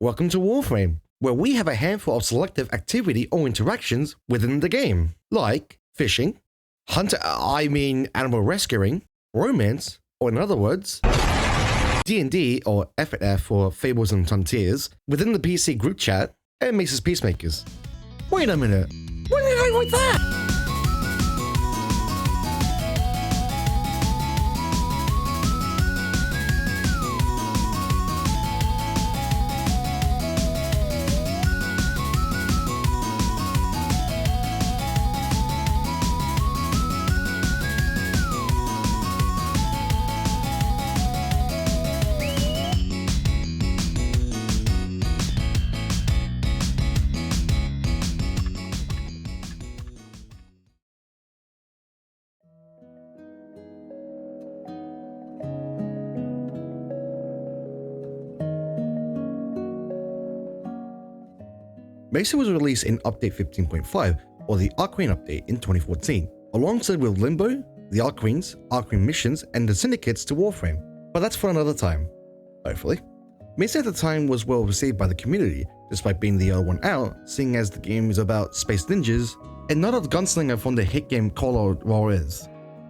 Welcome to Warframe, where we have a handful of selective activity or interactions within the game, like fishing, animal rescuing, romance, or in other words, D&D or F&F for Fables and Frontiers within the PC group chat, and Mesa's Peacemakers. Wait a minute, what did I write that? Mesa was released in Update 15.5, or the Arcane update in 2014, alongside with Limbo, the Arcanes, Arcane missions, and the Syndicates to Warframe, but that's for another time, hopefully. Mesa at the time was well received by the community, despite being the other one out, seeing as the game is about space ninjas, and not a gunslinger from the hit game called Juarez.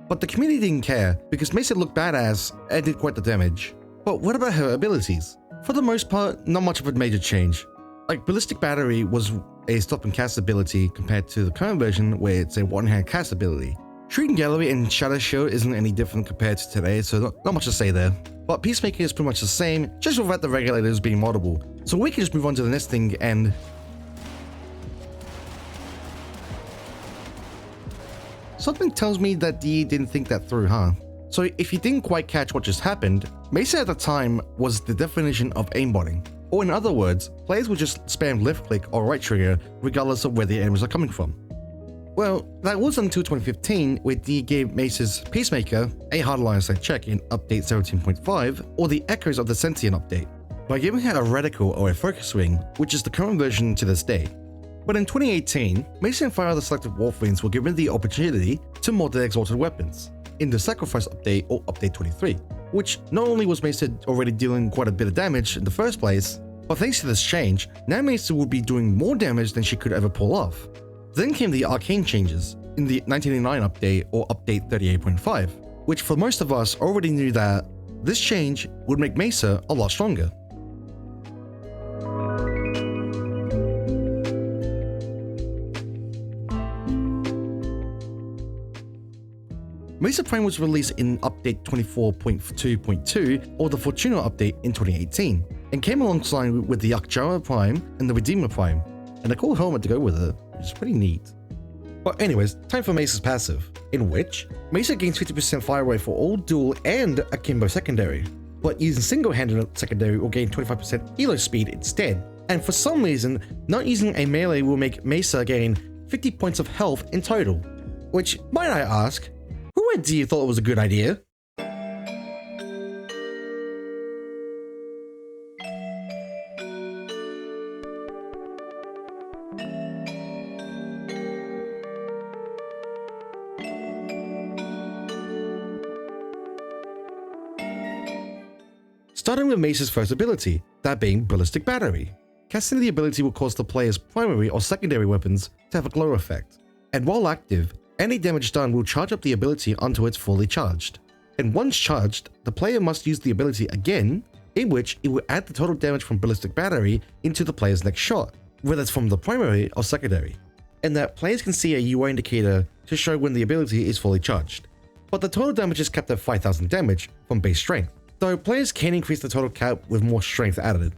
But the community didn't care, because Mesa looked badass and did quite the damage. But what about her abilities? For the most part, not much of a major change. Like, Ballistic Battery was a stop and cast ability compared to the current version where it's a one-hand cast ability. Shooting Gallery and Shatter Shield isn't any different compared to today, so not much to say there. But Peacemaker is pretty much the same, just without the Regulators being moddable. So we can just move on to the next thing and... Something tells me that DE didn't think that through, huh? So if you didn't quite catch what just happened, Mesa at the time was the definition of aimbotting. Or in other words, players would just spam left click or right trigger regardless of where the enemies are coming from. Well, that was until 2015 where DE gave Mesa's Peacemaker a hardline side check in Update 17.5 or the Echoes of the Sentient update, by giving her a reticle or a focus ring, which is the current version to this day. But in 2018, Mesa and 5 other selected Warframes were given the opportunity to mod their exalted weapons in the Sacrifice update or Update 23. Which not only was Mesa already dealing quite a bit of damage in the first place, but thanks to this change, now Mesa would be doing more damage than she could ever pull off. Then came the Arcane changes in the 1989 update or Update 38.5, which for most of us already knew that this change would make Mesa a lot stronger. Mesa Prime was released in Update 24.2.2 or the Fortuna update in 2018, and came alongside with the Akjara Prime and the Redeemer Prime, and a cool helmet to go with it, which is pretty neat. But anyways, time for Mesa's passive, in which Mesa gains 50% fire rate for all dual and akimbo secondary, but using single-handed secondary will gain 25% elo speed instead, and for some reason, not using a melee will make Mesa gain 50 points of health in total, which, might I ask, who at DE thought it was a good idea? Starting with Mesa's first ability, that being Ballistic Battery. Casting the ability will cause the player's primary or secondary weapons to have a glow effect, and while active, any damage done will charge up the ability until it's fully charged. And once charged, the player must use the ability again, in which it will add the total damage from Ballistic Battery into the player's next shot, whether it's from the primary or secondary, and that players can see a UI indicator to show when the ability is fully charged. But the total damage is capped at 5000 damage from base strength, though players can increase the total cap with more strength added.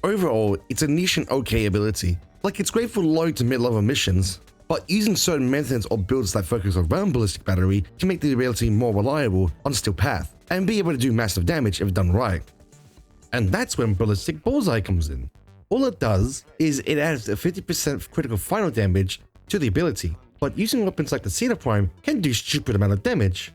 Overall, it's a niche and okay ability, like it's great for low to mid-level missions, but using certain methods or builds that focus around Ballistic Battery can make the ability more reliable on Steel Path, and be able to do massive damage if done right. And that's when Ballistic Bullseye comes in. All it does is it adds a 50% critical final damage to the ability, but using weapons like the Cedar Prime can do stupid amount of damage.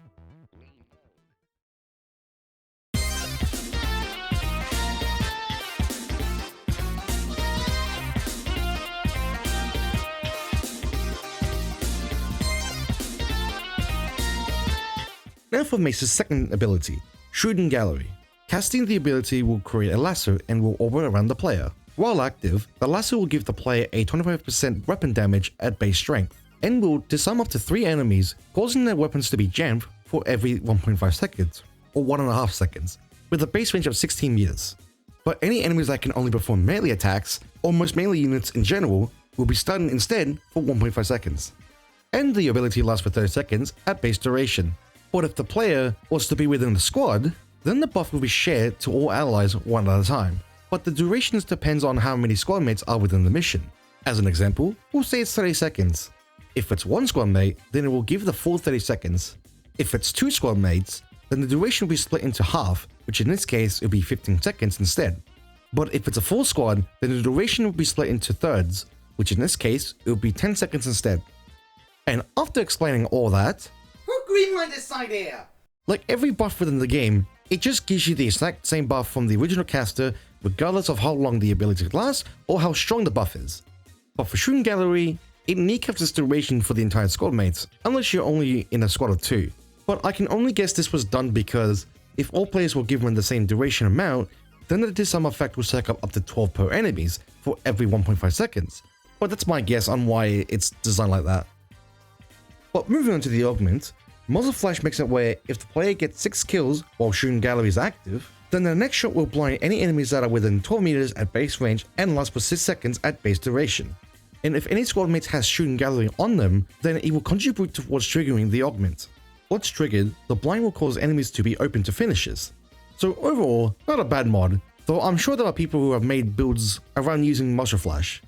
Now for Mesa's second ability, Shooting Gallery. Casting the ability will create a lasso and will orbit around the player. While active, the lasso will give the player a 25% weapon damage at base strength, and will disarm up to 3 enemies, causing their weapons to be jammed for every 1.5 seconds, or 1.5 seconds, with a base range of 16 meters. But any enemies that can only perform melee attacks, or most melee units in general, will be stunned instead for 1.5 seconds. And the ability lasts for 30 seconds at base duration. But if the player was to be within the squad, then the buff will be shared to all allies one at a time. But the durations depends on how many squad mates are within the mission. As an example, we'll say it's 30 seconds. If it's 1 squad mate, then it will give the full 30 seconds. If it's 2 squad mates, then the duration will be split into half, which in this case will be 15 seconds instead. But if it's a full squad, then the duration will be split into thirds, which in this case it will be 10 seconds instead. And after explaining all that, who greenlighted this idea? Like every buff within the game, it just gives you the exact same buff from the original caster, regardless of how long the ability lasts or how strong the buff is. But for Shooting Gallery, it kneecaps its duration for the entire squad mates, unless you're only in a squad of 2. But I can only guess this was done because if all players were given the same duration amount, then the disarm effect will stack up to 12 per enemies for every 1.5 seconds. But that's my guess on why it's designed like that. But moving on to the augment, Muzzle Flash makes it where if the player gets 6 kills while Shooting Gallery is active, then the next shot will blind any enemies that are within 12 meters at base range and last for 6 seconds at base duration. And if any squad mate has Shooting Gallery on them, then it will contribute towards triggering the augment. Once triggered, the blind will cause enemies to be open to finishes. So overall, not a bad mod, though I'm sure there are people who have made builds around using Muzzle Flash.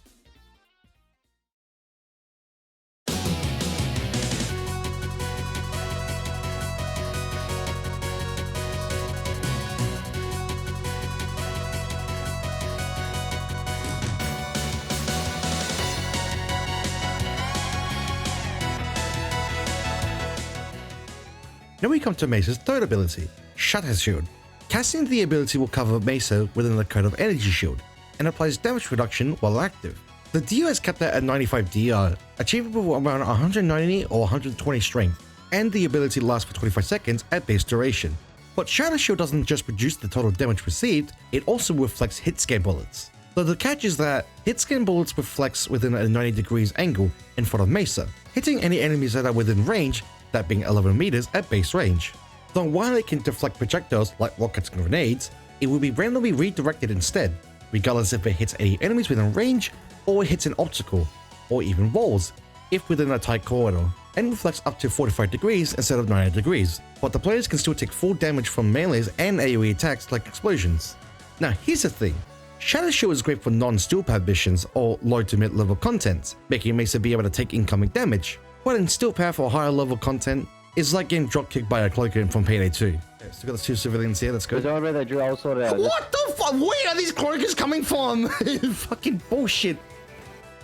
Now we come to Mesa's third ability, Shatter Shield. Casting the ability will cover Mesa within the cone of energy shield, and applies damage reduction while active. The DO is kept at 95 DR, achievable around 190 or 120 strength, and the ability lasts for 25 seconds at base duration. But Shatter Shield doesn't just reduce the total damage received, it also reflects hit scan bullets. Though the catch is that hit scan bullets reflects within a 90 degrees angle in front of Mesa, hitting any enemies that are within range, that being 11 meters at base range. Though while it can deflect projectiles like rockets and grenades, it will be randomly redirected instead, regardless if it hits any enemies within range, or it hits an obstacle, or even walls, if within a tight corridor, and reflects up to 45 degrees instead of 90 degrees, but the players can still take full damage from melees and AoE attacks like explosions. Now here's the thing, Shatter Shield is great for non-steel pad missions or low to mid level content, making Mesa be able to take incoming damage, but in steel pad for higher level content, it's like getting dropkicked by a cloaker from Payday 2. Okay, so we got the 2 civilians here, let's go. What the fuck? Where are these cloakers coming from? Fucking bullshit.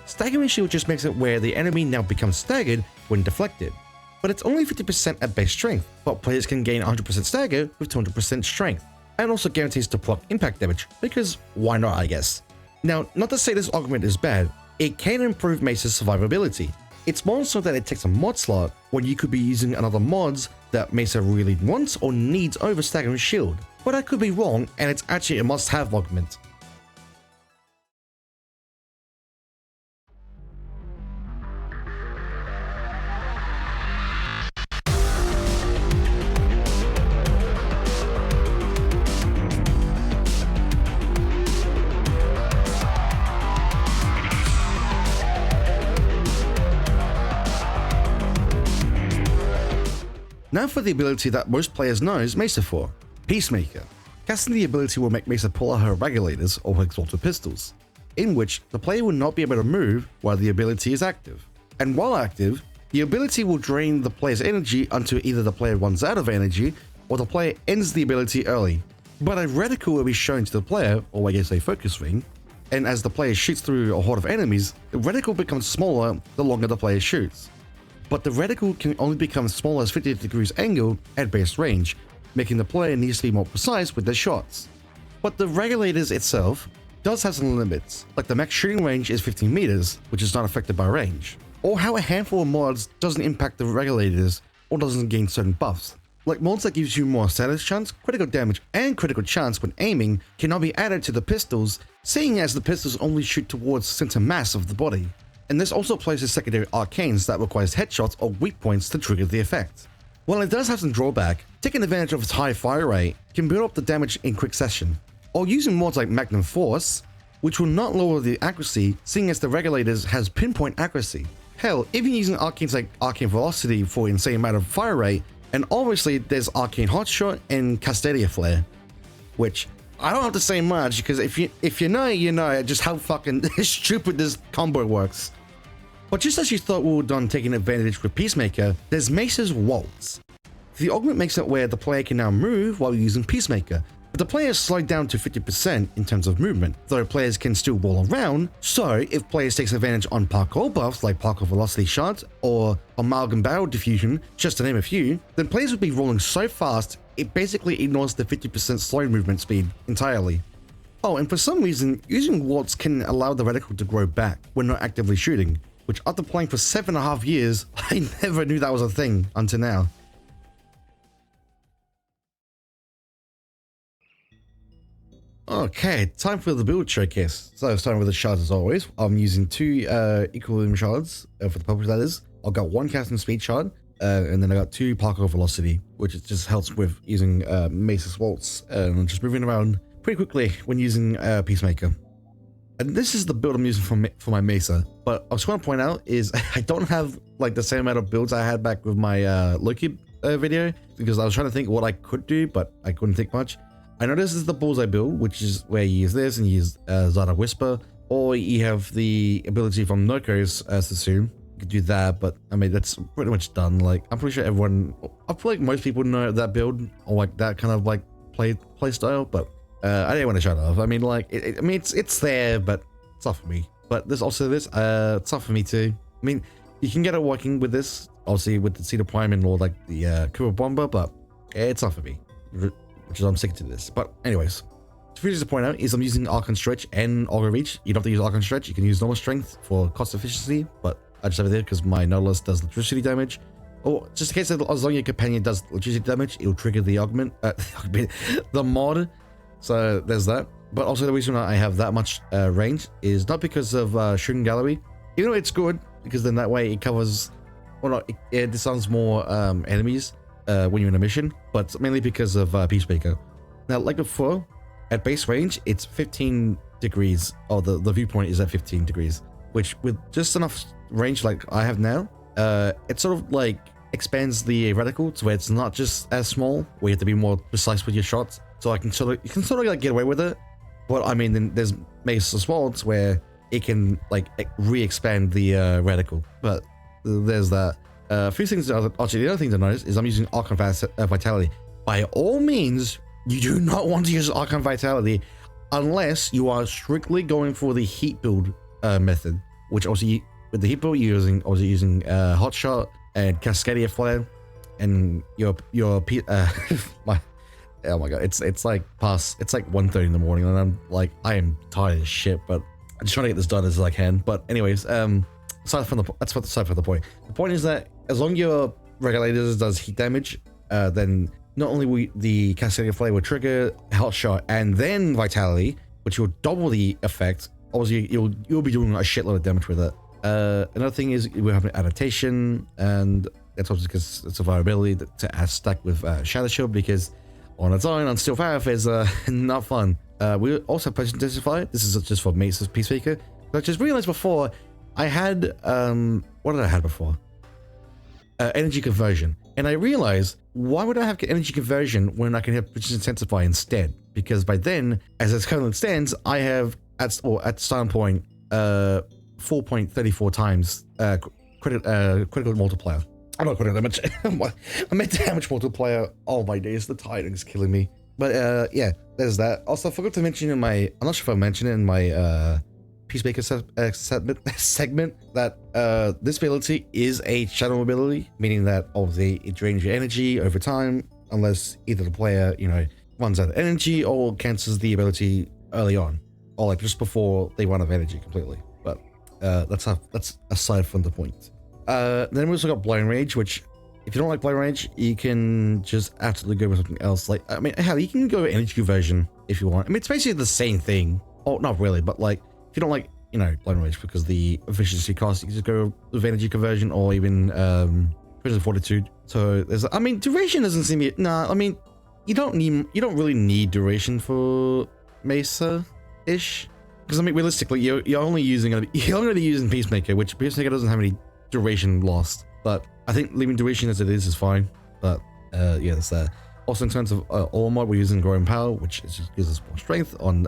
Staggering Shield just makes it where the enemy now becomes staggered when deflected. But it's only 50% at base strength, but players can gain 100% stagger with 200% strength, and also guarantees to block impact damage, because why not, I guess. Now, not to say this augment is bad, it can improve Mesa's survivability. It's more so that it takes a mod slot when you could be using another mods that Mesa really wants or needs over Staggering Shield, but I could be wrong and it's actually a must-have augment. Now for the ability that most players knows Mesa for, Peacemaker. Casting the ability will make Mesa pull out her Regulators or her exalted pistols, in which the player will not be able to move while the ability is active. And while active, the ability will drain the player's energy until either the player runs out of energy or the player ends the ability early. But a reticle will be shown to the player, or I guess a focus ring, and as the player shoots through a horde of enemies, the reticle becomes smaller the longer the player shoots. But the reticle can only become smaller as 50 degrees angle at base range, making the player needs to be more precise with their shots. But the Regulators itself does have some limits, like the max shooting range is 15 meters, which is not affected by range, or how a handful of mods doesn't impact the Regulators or doesn't gain certain buffs. Like mods that gives you more status chance, critical damage, and critical chance when aiming cannot be added to the pistols, seeing as the pistols only shoot towards center mass of the body. And this also applies to secondary arcanes that requires headshots or weak points to trigger the effect. While it does have some drawback, taking advantage of its high fire rate can build up the damage in quick session. Or using mods like Magnum Force, which will not lower the accuracy, seeing as the Regulators has pinpoint accuracy. Hell, even using arcanes like Arcane Velocity for insane amount of fire rate, and obviously there's Arcane Hotshot and Castadia Flare, which I don't have to say much because if you know just how fucking stupid this combo works. But just as you thought we were done taking advantage with Peacemaker, there's Mesa's Waltz. The augment makes it where the player can now move while using Peacemaker, but the player is slowed down to 50% in terms of movement, though players can still wall around. So if players takes advantage on parkour buffs like parkour velocity shards or amalgam barrel diffusion, just to name a few, then players would be rolling so fast it basically ignores the 50% slow movement speed entirely. Oh, and for some reason, using Waltz can allow the reticle to grow back when not actively shooting, which after playing for 7.5 years, I never knew that was a thing until now. Okay, time for the build showcase. So starting with the shards as always, I'm using 2 equilibrium shards for the purpose that is. I've got 1 casting speed shard, and then I got 2 parkour velocity, which just helps with using Mesa's Waltz and just moving around pretty quickly when using Peacemaker. And this is the build I'm using for my Mesa, but I just want to point out is I don't have like the same amount of builds I had back with my Loki video, because I was trying to think what I could do, but I couldn't think much. I know this is the Bullseye build, which is where you use this and you use Zada Whisper, or you have the ability from Noko's Sassoon. You could do that, but I mean, that's pretty much done. Like, I'm pretty sure I feel like most people know that build, or like that kind of like play style, but I didn't want to shut it off. I mean, like, it's there, but it's not for me. But there's also this, it's not for me too. I mean, you can get it working with this, obviously with the Cedar Prime and or like the Kuba Bomber, but it's not for me. Which is I'm sticking to this. But anyways, just to point out is I'm using Archon Stretch and Augur Reach. You don't have to use Archon Stretch, you can use normal strength for cost efficiency, but I just have it there because my Nautilus does electricity damage. Or just in case as long as your companion does electricity damage, it'll trigger the augment, the mod. So there's that. But also the reason I have that much range is not because of Shooting Gallery. Even though it's good, because then that way it covers, well not, it disarms more enemies when you're in a mission, but mainly because of Peacemaker. Now, like before, at base range, it's 15 degrees, or the viewpoint is at 15 degrees, which with just enough range like I have now, it sort of like expands the reticle to where it's not just as small, where you have to be more precise with your shots. So you can sort of like get away with it. But I mean, then there's Mesa Shards where it can like re-expand the reticle. But there's that. A few things, actually, the other thing to notice is I'm using Archon Vitality. By all means, you do not want to use Archon Vitality unless you are strictly going for the heat build method, which also with the heat build you're using Hotshot and Cascadia Flare, and your my oh my god, it's like 1:30 in the morning, and I'm like, I am tired as shit, but I'm just trying to get this done as I can. But anyways, aside from the point. The point is that as long as your Regulators does heat damage, then not only will the Cascadia Flare will trigger Hotshot and then Vitality, which will double the effect. Obviously, you'll be doing a shitload of damage with it. Another thing is we have an adaptation, and that's also because it's a viability to stack with Shatter Shield, because on its own on Steel Path is not fun. We also have Potion Intensify. This is just for Mesa's Peacemaker. I just realized before I had what did I have before? Energy Conversion, and I realized, why would I have Energy Conversion when I can have Potion Intensify instead? Because by then, as it currently stands, I have at starting point 4.34 times critical multiplier. I'm not critical damage. I meant damage multiplier. Oh my days, the tiring is killing me. But yeah, there's that. Also, I forgot to mention I'm not sure if I mentioned it in my Peacemaker segment that this ability is a shadow ability, meaning that obviously it drains your energy over time unless either the player, runs out of energy or cancels the ability early on, or like just before they run out of energy completely. But that's aside from the point. Then we also got Blind Rage, which if you don't like Blow Range, you can just absolutely go with something else. Like, I mean, hell, you can go energy conversion if you want. I mean, it's basically the same thing. Oh, not really, but like, if you don't like, you know, Blow Range because the efficiency cost, you can just go with energy conversion or even prison fortitude. So there's, I mean, duration doesn't seem to be, nah, I mean, you don't really need duration for Mesa-ish. Because I mean, realistically, you're only gonna be using Peacemaker, which Peacemaker doesn't have any duration lost. But I think leaving duration as it is fine. But yeah, that's that. Also, in terms of armor, we're using growing power, which just gives us more strength on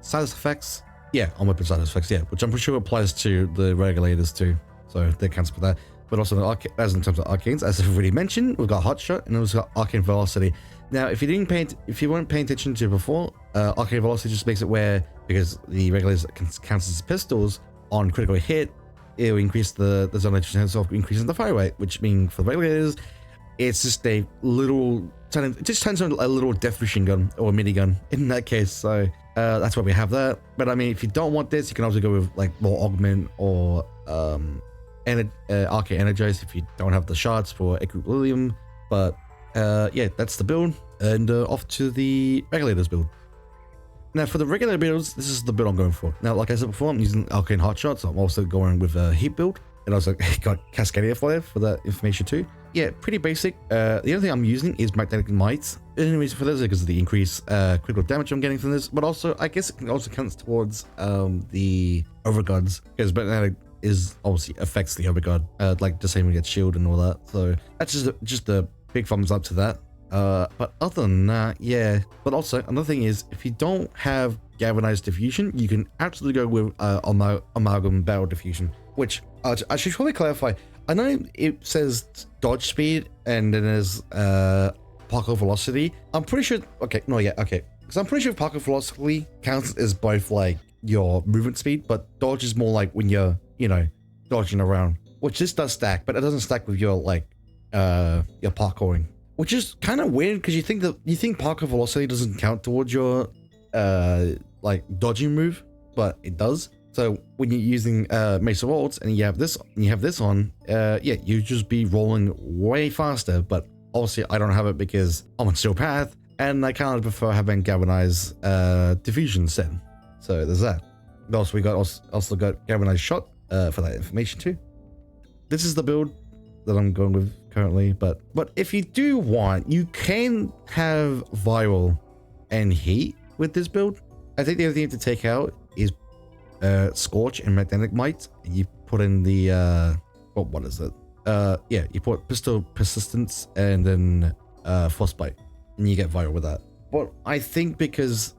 status effects. Yeah, on weapon status effects. Yeah, which I'm pretty sure applies to the regulators too. So that counts for that. But also, as in terms of arcanes, as I've already mentioned, we've got Hotshot and we've got Arcane Velocity. Now, if you weren't paying attention to before, Arcane Velocity just makes it where, because the regulators counts as pistols on critical hit, it will increase the zone chance of increasing the fire rate, which means for the regulators, it's just a little, it just turns into a little death machine gun or a minigun in that case. So that's why we have that. But I mean, if you don't want this, you can also go with like more augment or Arcane Energize if you don't have the shards for equilibrium. But yeah, that's the build, and off to the regulators build. Now for the regular builds, this is the build I'm going for. Now, like I said before, I'm using Arcane Hotshot, so I'm also going with a heat build, and also got Cascadia Flare for that information too. Yeah, pretty basic. The only thing I'm using is Magnetic Might. The only reason for this is because of the increased critical damage I'm getting from this, but also I guess it also counts towards the overguards, because Magnetic is obviously affects the overguard, like disabling its shield and all that. So that's just a big thumbs up to that. But other than that, yeah. But also another thing is, if you don't have galvanized diffusion, you can absolutely go with amalgam barrel diffusion, which I should probably clarify. I know it says dodge speed and then there's particle velocity. I'm pretty sure. Okay, no, yeah, okay. Because I'm pretty sure particle velocity counts as both like your movement speed, but dodge is more like when you're, you know, dodging around, which this does stack, but it doesn't stack with your like your parkouring. Which is kind of weird because you think particle velocity doesn't count towards your like dodging move, but it does. So when you're using Mesa Waltz and you have this on, yeah, you just be rolling way faster. But obviously I don't have it because I'm on Steel Path and I kind of prefer having galvanized diffusion instead. So there's that. Also we also got galvanized shot for that information too. This is the build that I'm going with currently, but if you do want, you can have viral and heat with this build. I think the other thing to take out is Scorch and Magnetic Might, and you put in the what is it? Yeah, you put Pistol Persistence and then Frostbite, and you get viral with that. But I think because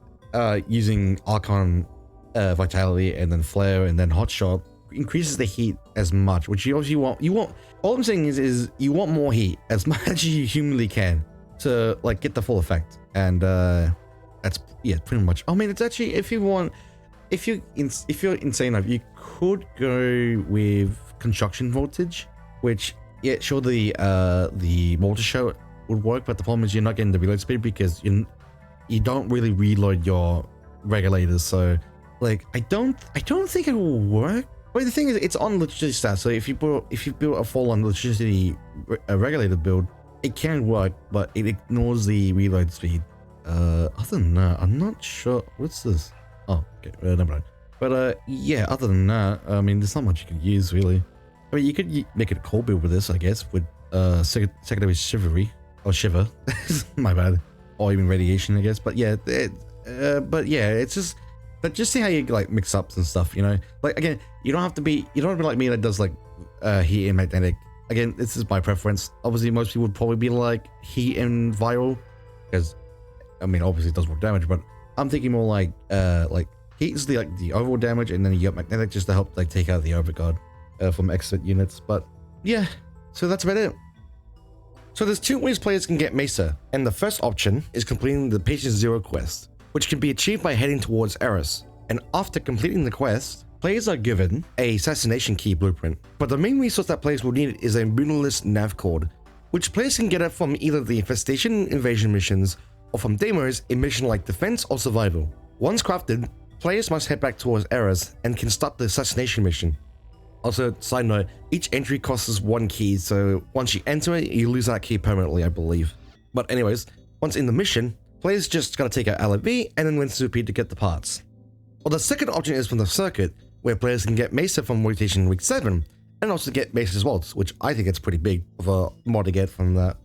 using Archon Vitality and then Flare and then Hotshot increases the heat as much, which you obviously want. All I'm saying is you want more heat as much as you humanly can to like get the full effect, and that's, yeah, pretty much. I mean, it's actually, if you're insane enough, you could go with Construction Voltage, which, yeah, sure, the mortar shell would work, but the problem is you're not getting the reload speed because you don't really reload your regulators. So like I don't think it will work. But the thing is, it's on electricity stats, so if you build a full-on electricity regulator build, it can work, but it ignores the reload speed. Other than that, I'm not sure. What's this? Oh, okay, never mind. But yeah, other than that, I mean, there's not much you can use really. I mean, you could make it a cold build with this, I guess, with secondary chivalry or shiver. My bad. Or even radiation, I guess. But yeah, it's just. But just see how you like mix ups and stuff, you know. Like again, you don't have to be like me that does like heat and magnetic. Again, this is my preference. Obviously, most people would probably be like heat and viral, because I mean, obviously it does more damage. But I'm thinking more like heat is the overall damage, and then you got magnetic just to help like take out the overguard from exit units. But yeah, so that's about it. So there's two ways players can get Mesa, and the first option is completing the Patient Zero quest, which can be achieved by heading towards Juarez. And after completing the quest, players are given a assassination key blueprint. But the main resource that players will need is a Brutalist nav cord, which players can get it from either the Infestation invasion missions or from demos in mission like defense or survival. Once crafted, players must head back towards Juarez and can start the assassination mission. Also, side note, each entry costs us 1 key, so once you enter it, you lose that key permanently, I believe. But anyways, once in the mission, players just gotta take out LFV and then win Super to get the parts. Well, the second option is from the circuit, where players can get Mesa from rotation week 7, and also get Mesa's Waltz, which I think it's pretty big of a mod to get from that.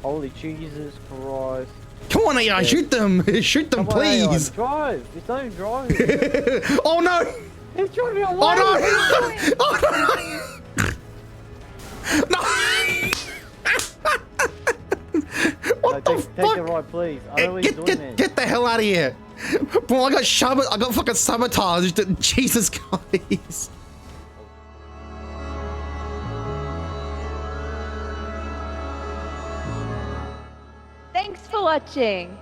Holy Jesus Christ. Come on, AI, shoot them! Shoot them, Come on, Aeon, please! drive! It's not even drive! Oh no! He's trying to be away! Oh no! Oh no! No! What the fuck? Take it right, please. I know what he's doing, man. Get the hell out of here! Bro, I got fucking sabotaged. Jesus Christ! Thanks for watching.